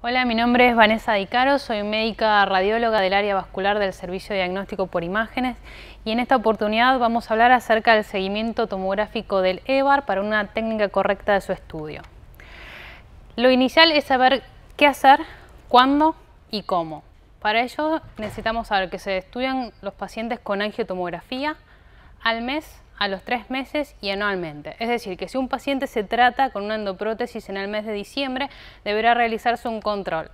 Hola, mi nombre es Vanessa Di Caro, soy médica radióloga del área vascular del Servicio de Diagnóstico por Imágenes y en esta oportunidad vamos a hablar acerca del seguimiento tomográfico del EVAR para una técnica correcta de su estudio. Lo inicial es saber qué hacer, cuándo y cómo. Para ello necesitamos saber que se estudian los pacientes con angiotomografía al mes, a los 3 meses y anualmente. Es decir, que si un paciente se trata con una endoprótesis en el mes de diciembre, deberá realizarse un control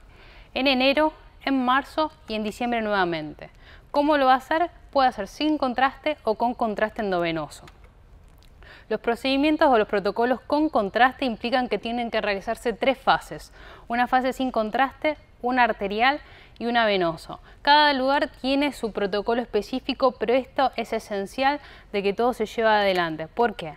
en enero, en marzo y en diciembre nuevamente. ¿Cómo lo va a hacer? Puede hacer sin contraste o con contraste endovenoso. Los procedimientos o los protocolos con contraste implican que tienen que realizarse 3 fases. Una fase sin contraste, una arterial y una venoso. Cada lugar tiene su protocolo específico, pero esto es esencial de que todo se lleve adelante. ¿Por qué?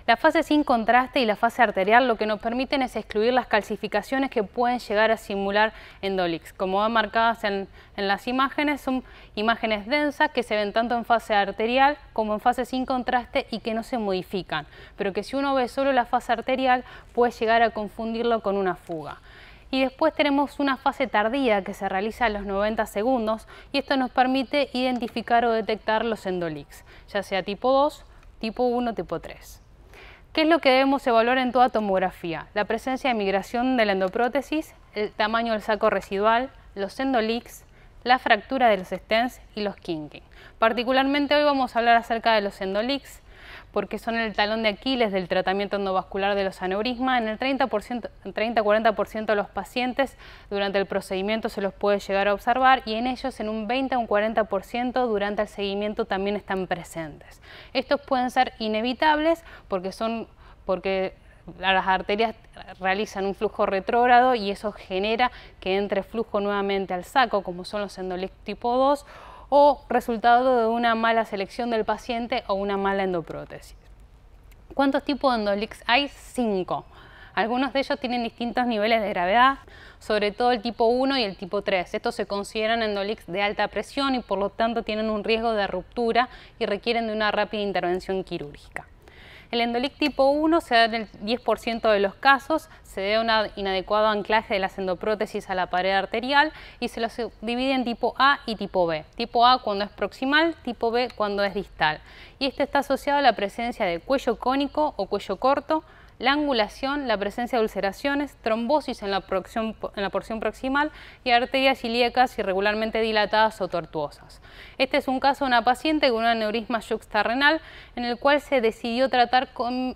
La fase sin contraste y la fase arterial lo que nos permiten es excluir las calcificaciones que pueden llegar a simular endolix. Como van marcadas en las imágenes, son imágenes densas que se ven tanto en fase arterial como en fase sin contraste y que no se modifican, pero que si uno ve solo la fase arterial puede llegar a confundirlo con una fuga. Y después tenemos una fase tardía que se realiza a los 90 segundos y esto nos permite identificar o detectar los endolix, ya sea tipo 2, tipo 1, tipo 3. ¿Qué es lo que debemos evaluar en toda tomografía? La presencia de migración de la endoprótesis, el tamaño del saco residual, los endolix, la fractura de los stents y los kinking. Particularmente hoy vamos a hablar acerca de los endolix, porque son el talón de Aquiles del tratamiento endovascular de los aneurismas. En el 30-40% de los pacientes durante el procedimiento se los puede llegar a observar y en ellos en un 20 a un 40% durante el seguimiento también están presentes. Estos pueden ser inevitables porque las arterias realizan un flujo retrógrado y eso genera que entre flujo nuevamente al saco, como son los endolix tipo 2, o resultado de una mala selección del paciente o una mala endoprótesis. ¿Cuántos tipos de endolix hay? 5. Algunos de ellos tienen distintos niveles de gravedad, sobre todo el tipo 1 y el tipo 3. Estos se consideran endolix de alta presión y por lo tanto tienen un riesgo de ruptura y requieren de una rápida intervención quirúrgica. El endolix tipo 1 se da en el 10% de los casos, se debe a un inadecuado anclaje de las endoprótesis a la pared arterial y se los divide en tipo A y tipo B. Tipo A cuando es proximal, tipo B cuando es distal. Y este está asociado a la presencia de cuello cónico o cuello corto, la angulación, la presencia de ulceraciones, trombosis en la porción proximal y arterias ilíacas irregularmente dilatadas o tortuosas. Este es un caso de una paciente con un aneurisma yuxtarrenal en el cual se decidió tratar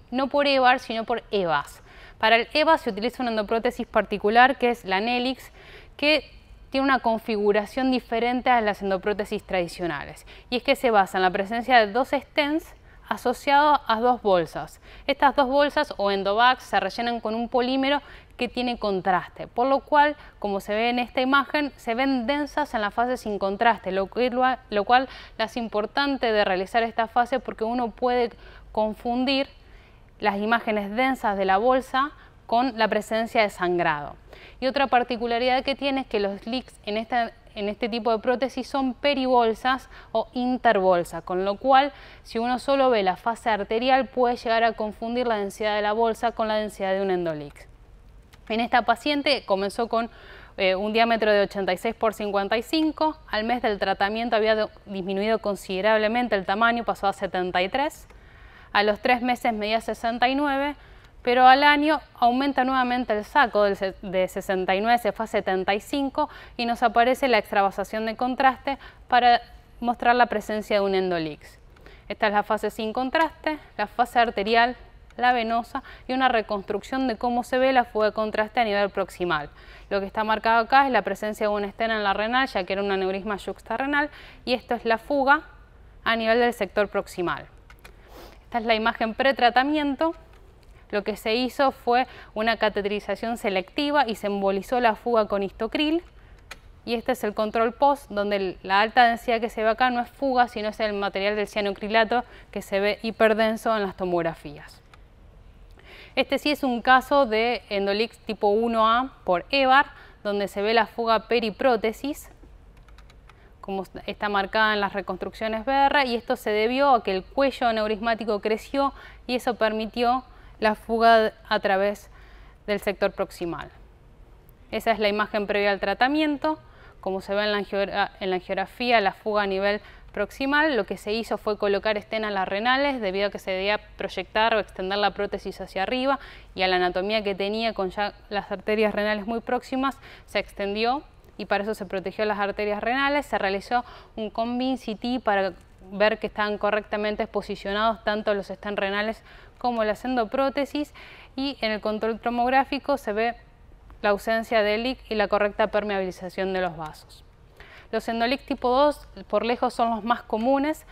no por EVAR sino por EVAS. Para el EVAS se utiliza una endoprótesis particular que es la Nelix, que tiene una configuración diferente a las endoprótesis tradicionales y es que se basa en la presencia de 2 stents asociado a 2 bolsas. Estas 2 bolsas o endobags se rellenan con un polímero que tiene contraste, por lo cual, como se ve en esta imagen, se ven densas en la fase sin contraste, lo cual es importante de realizar esta fase porque uno puede confundir las imágenes densas de la bolsa con la presencia de sangrado. Y otra particularidad que tiene es que los leaks en este tipo de prótesis son peribolsas o interbolsa, con lo cual si uno solo ve la fase arterial puede llegar a confundir la densidad de la bolsa con la densidad de un endolix. En esta paciente comenzó con un diámetro de 86 por 55, al mes del tratamiento había disminuido considerablemente el tamaño, pasó a 73, a los 3 meses medía 69, pero al año aumenta nuevamente el saco, de 69 se fue a 75 y nos aparece la extravasación de contraste para mostrar la presencia de un endolix. Esta es la fase sin contraste, la fase arterial, la venosa y una reconstrucción de cómo se ve la fuga de contraste a nivel proximal. Lo que está marcado acá es la presencia de un stent en la renal, ya que era un aneurisma yuxtarrenal, y esto es la fuga a nivel del sector proximal. Esta es la imagen pretratamiento. Lo que se hizo fue una cateterización selectiva y se embolizó la fuga con histocril. Y este es el control post, donde la alta densidad que se ve acá no es fuga, sino es el material del cianocrilato que se ve hiperdenso en las tomografías. Este sí es un caso de endolix tipo 1A por EVAR, donde se ve la fuga periprótesis, como está marcada en las reconstrucciones BR, y esto se debió a que el cuello aneurismático creció y eso permitió la fuga a través del sector proximal. Esa es la imagen previa al tratamiento. Como se ve en la angiografía, la fuga a nivel proximal, lo que se hizo fue colocar estenas las renales debido a que se debía proyectar o extender la prótesis hacia arriba, y a la anatomía que tenía con ya las arterias renales muy próximas se extendió, y para eso se protegió las arterias renales. Se realizó un Combin CT para ver que estaban correctamente posicionados tanto los stents renales como las endoprótesis, y en el control tomográfico se ve la ausencia de leak y la correcta permeabilización de los vasos. Los endolic tipo 2 por lejos son los más comunes,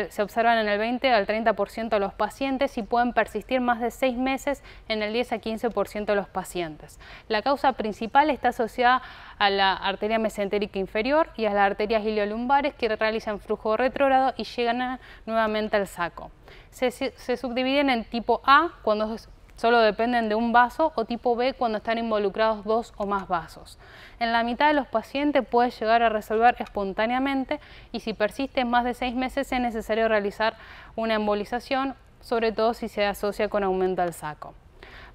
se observan en el 20 al 30% de los pacientes y pueden persistir más de 6 meses en el 10 a 15% de los pacientes. La causa principal está asociada a la arteria mesentérica inferior y a las arterias iliolumbares, que realizan flujo retrógrado y llegan nuevamente al saco. Se subdividen en tipo A, cuando solo dependen de un vaso, o tipo B, cuando están involucrados 2 o más vasos. En la mitad de los pacientes puede llegar a resolver espontáneamente, y si persiste más de 6 meses es necesario realizar una embolización, sobre todo si se asocia con aumento del saco.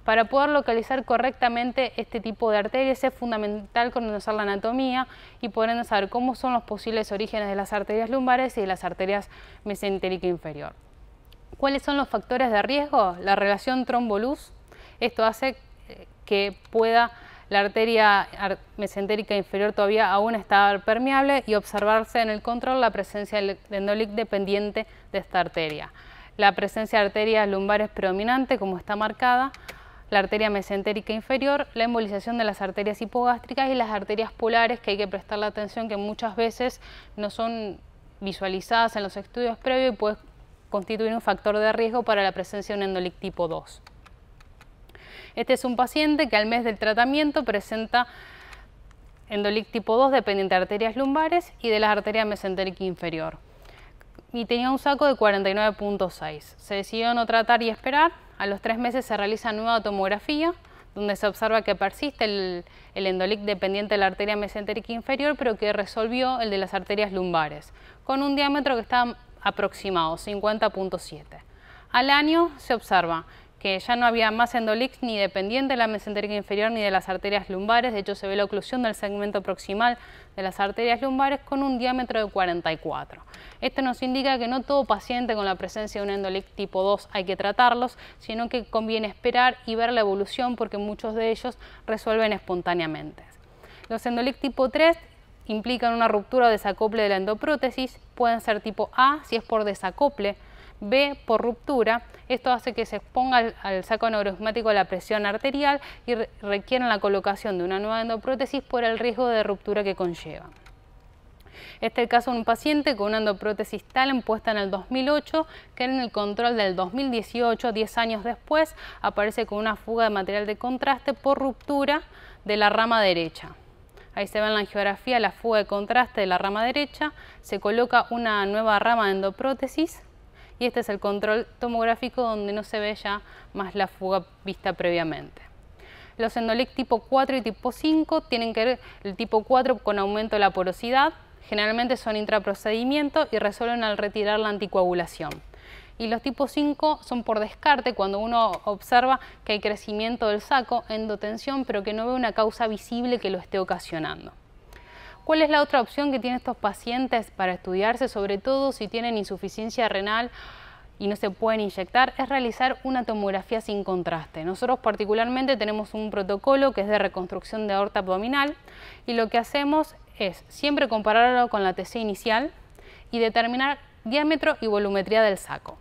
Para poder localizar correctamente este tipo de arterias es fundamental conocer la anatomía y poder saber cómo son los posibles orígenes de las arterias lumbares y de las arterias mesentérica inferior. ¿Cuáles son los factores de riesgo? La relación trombo-luz. Esto hace que pueda la arteria mesentérica inferior todavía aún estar permeable y observarse en el control la presencia de endolic dependiente de esta arteria. La presencia de arterias lumbares predominante, como está marcada, la arteria mesentérica inferior, la embolización de las arterias hipogástricas y las arterias polares, que hay que prestarle atención, que muchas veces no son visualizadas en los estudios previos y puede constituir un factor de riesgo para la presencia de un endolic tipo 2. Este es un paciente que al mes del tratamiento presenta endolic tipo 2 dependiente de arterias lumbares y de la arteria mesentérica inferior, y tenía un saco de 49.6. Se decidió no tratar y esperar. A los 3 meses se realiza nueva tomografía, donde se observa que persiste el endolic dependiente de la arteria mesentérica inferior, pero que resolvió el de las arterias lumbares, con un diámetro que está aproximado, 50.7. Al año se observa que ya no había más endolic ni dependiente de la mesentérica inferior ni de las arterias lumbares. De hecho, se ve la oclusión del segmento proximal de las arterias lumbares con un diámetro de 44. Esto nos indica que no todo paciente con la presencia de un endolic tipo 2 hay que tratarlos, sino que conviene esperar y ver la evolución, porque muchos de ellos resuelven espontáneamente. Los endolic tipo 3 implican una ruptura o desacople de la endoprótesis. Pueden ser tipo A si es por desacople, B por ruptura. Esto hace que se exponga al saco neurosmático la presión arterial y requieren la colocación de una nueva endoprótesis por el riesgo de ruptura que conlleva. Este es el caso de un paciente con una endoprótesis Talem puesta en el 2008, que en el control del 2018, 10 años después, aparece con una fuga de material de contraste por ruptura de la rama derecha. Ahí se ve en la angiografía la fuga de contraste de la rama derecha, se coloca una nueva rama de endoprótesis, y este es el control tomográfico donde no se ve ya más la fuga vista previamente. Los endolic tipo 4 y tipo 5 tienen que ver el tipo 4 con aumento de la porosidad, generalmente son intraprocedimiento y resuelven al retirar la anticoagulación. Y los tipos 5 son por descarte, cuando uno observa que hay crecimiento del saco, endotensión, pero que no ve una causa visible que lo esté ocasionando. ¿Cuál es la otra opción que tienen estos pacientes para estudiarse, sobre todo si tienen insuficiencia renal y no se pueden inyectar? Es realizar una tomografía sin contraste. Nosotros particularmente tenemos un protocolo que es de reconstrucción de aorta abdominal, y lo que hacemos es siempre compararlo con la TC inicial y determinar diámetro y volumetría del saco.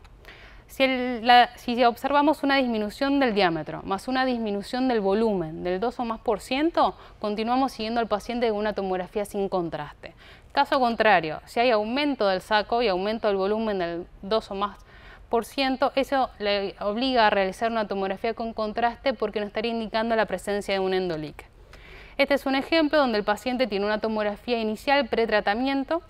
Si observamos una disminución del diámetro más una disminución del volumen del 2 o más por ciento, continuamos siguiendo al paciente con una tomografía sin contraste. Caso contrario, si hay aumento del saco y aumento del volumen del 2 o más por ciento, eso le obliga a realizar una tomografía con contraste, porque nos estaría indicando la presencia de un endolic. Este es un ejemplo donde el paciente tiene una tomografía inicial pretratamiento,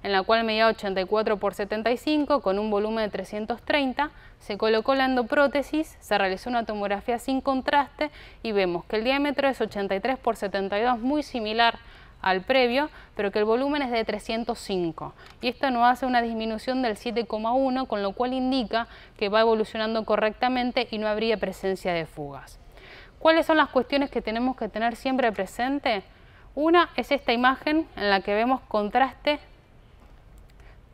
en la cual medía 84 por 75 con un volumen de 330, se colocó la endoprótesis, se realizó una tomografía sin contraste y vemos que el diámetro es 83 por 72, muy similar al previo, pero que el volumen es de 305, y esto nos hace una disminución del 7,1, con lo cual indica que va evolucionando correctamente y no habría presencia de fugas. ¿Cuáles son las cuestiones que tenemos que tener siempre presente? Una es esta imagen en la que vemos contraste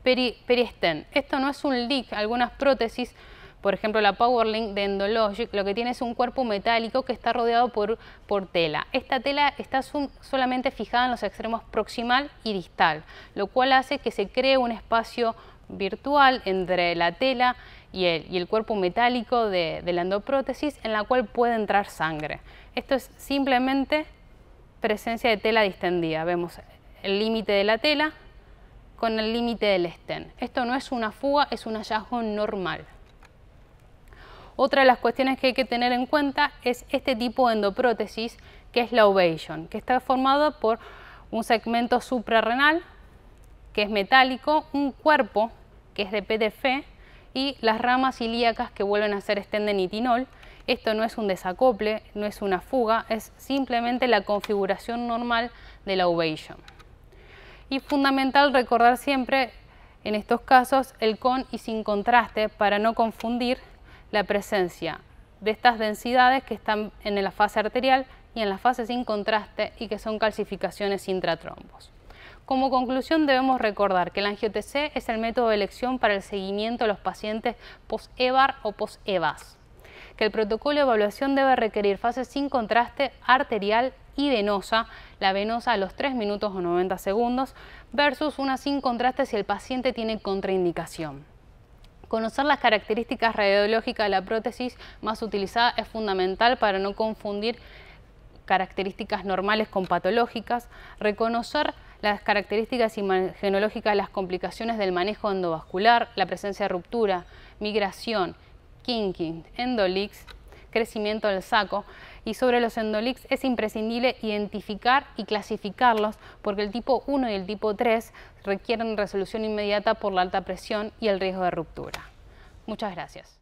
peri-estén. Esto no es un leak. Algunas prótesis, por ejemplo la PowerLink de Endologic, lo que tiene es un cuerpo metálico que está rodeado por tela. Esta tela está solamente fijada en los extremos proximal y distal, lo cual hace que se cree un espacio virtual entre la tela y el cuerpo metálico de la endoprótesis, en la cual puede entrar sangre. Esto es simplemente presencia de tela distendida. Vemos el límite de la tela con el límite del estén. Esto no es una fuga, es un hallazgo normal. Otra de las cuestiones que hay que tener en cuenta es este tipo de endoprótesis, que es la ovation, que está formado por un segmento suprarrenal, que es metálico, un cuerpo, que es de PTF, y las ramas ilíacas que vuelven a ser estén de nitinol. Esto no es un desacople, no es una fuga, es simplemente la configuración normal de la ovation. Y fundamental recordar siempre, en estos casos, el con y sin contraste para no confundir la presencia de estas densidades que están en la fase arterial y en la fase sin contraste y que son calcificaciones intratrombos. Como conclusión debemos recordar que el angio-TC es el método de elección para el seguimiento de los pacientes post-EVAR o post-EVAS, que el protocolo de evaluación debe requerir fase sin contraste arterial y venosa, la venosa a los 3 minutos o 90 segundos, versus una sin contraste si el paciente tiene contraindicación. Conocer las características radiológicas de la prótesis más utilizada es fundamental para no confundir características normales con patológicas, reconocer las características imagenológicas de las complicaciones del manejo endovascular, la presencia de ruptura, migración, kinking, endolix, crecimiento del saco. Y sobre los endolix es imprescindible identificar y clasificarlos porque el tipo 1 y el tipo 3 requieren resolución inmediata por la alta presión y el riesgo de ruptura. Muchas gracias.